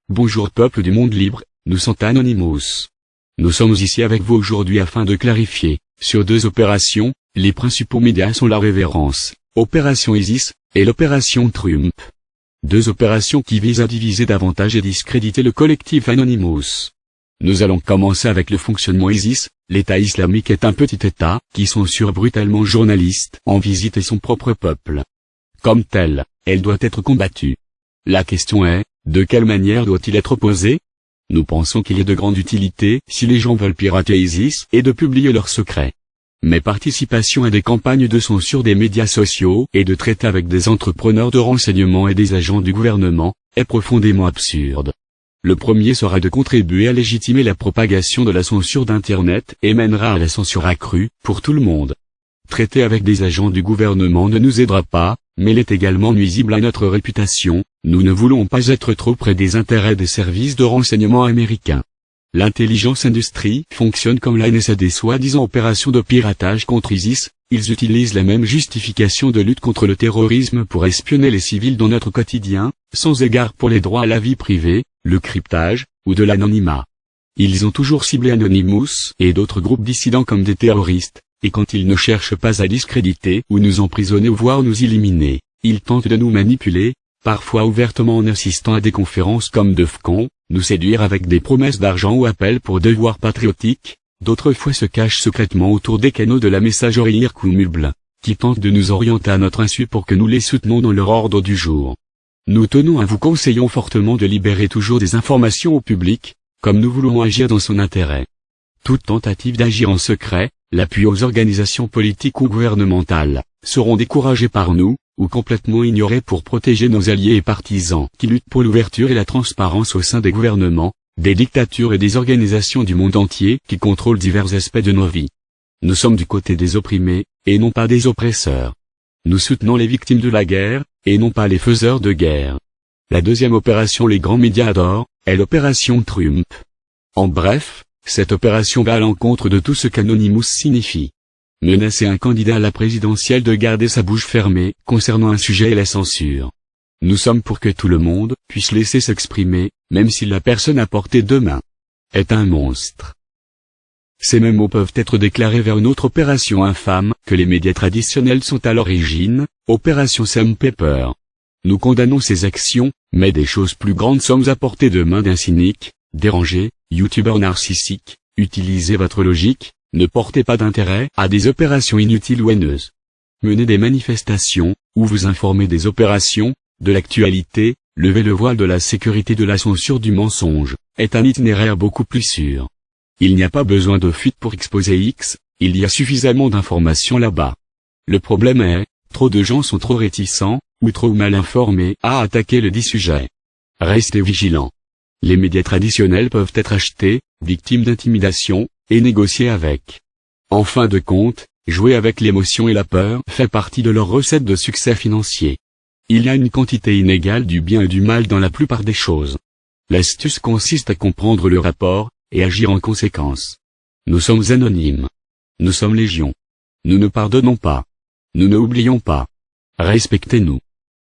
Bonjour peuple du monde libre, nous sommes Anonymous. Nous sommes ici avec vous aujourd'hui afin de clarifier, sur deux opérations, les principaux médias sont la Révérence, Opération ISIS, et l'Opération Trump. Deux opérations qui visent à diviser davantage et discréditer le collectif Anonymous. Nous allons commencer avec le fonctionnement ISIS. L'État islamique est un petit État, qui censure brutalement journalistes en visite et son propre peuple. Comme tel, elle doit être combattue. La question est, de quelle manière doit-il être opposé? Nous pensons qu'il y a de grande utilité, si les gens veulent pirater ISIS, et de publier leurs secrets. Mais participation à des campagnes de censure des médias sociaux, et de traiter avec des entrepreneurs de renseignement et des agents du gouvernement, est profondément absurde. Le premier sera de contribuer à légitimer la propagation de la censure d'Internet et mènera à la censure accrue, pour tout le monde. Traiter avec des agents du gouvernement ne nous aidera pas, mais il est également nuisible à notre réputation. Nous ne voulons pas être trop près des intérêts des services de renseignement américains. L'intelligence industrie fonctionne comme la NSA des soi-disant opérations de piratage contre ISIS. Ils utilisent la même justification de lutte contre le terrorisme pour espionner les civils dans notre quotidien, sans égard pour les droits à la vie privée, le cryptage, ou de l'anonymat. Ils ont toujours ciblé Anonymous et d'autres groupes dissidents comme des terroristes, et quand ils ne cherchent pas à discréditer ou nous emprisonner ou voire nous éliminer, ils tentent de nous manipuler, parfois ouvertement en assistant à des conférences comme DEFCON, nous séduire avec des promesses d'argent ou appels pour devoirs patriotiques. D'autres fois se cachent secrètement autour des canaux de la messagerie IRC ou Mumble, qui tentent de nous orienter à notre insu pour que nous les soutenions dans leur ordre du jour. Nous tenons à vous conseillons fortement de libérer toujours des informations au public, comme nous voulons agir dans son intérêt. Toute tentative d'agir en secret, l'appui aux organisations politiques ou gouvernementales, seront découragés par nous, ou complètement ignorés pour protéger nos alliés et partisans qui luttent pour l'ouverture et la transparence au sein des gouvernements, des dictatures et des organisations du monde entier qui contrôlent divers aspects de nos vies. Nous sommes du côté des opprimés, et non pas des oppresseurs. Nous soutenons les victimes de la guerre, et non pas les faiseurs de guerre. La deuxième opération les grands médias adorent, est l'opération Trump. En bref, cette opération va à l'encontre de tout ce qu'Anonymous signifie. Menacer un candidat à la présidentielle de garder sa bouche fermée concernant un sujet et la censure. Nous sommes pour que tout le monde puisse laisser s'exprimer, même si la personne à portée de main est un monstre. Ces mêmes mots peuvent être déclarés vers une autre opération infâme que les médias traditionnels sont à l'origine, Opération Sam Pepper. Nous condamnons ces actions, mais des choses plus grandes sommes à portée de main d'un cynique, dérangé, youtubeur narcissique. Utilisez votre logique, ne portez pas d'intérêt à des opérations inutiles ou haineuses. Menez des manifestations, ou vous informez des opérations, de l'actualité, levez le voile de la sécurité de la censure du mensonge, est un itinéraire beaucoup plus sûr. Il n'y a pas besoin de fuite pour exposer X, il y a suffisamment d'informations là-bas. Le problème est, trop de gens sont trop réticents, ou trop mal informés à attaquer le dit sujet. Restez vigilants. Les médias traditionnels peuvent être achetés, victimes d'intimidation, et négocier avec. En fin de compte, jouer avec l'émotion et la peur fait partie de leur recette de succès financier. Il y a une quantité inégale du bien et du mal dans la plupart des choses. L'astuce consiste à comprendre le rapport, et agir en conséquence. Nous sommes anonymes. Nous sommes légion. Nous ne pardonnons pas. Nous ne oublions pas. Respectez-nous.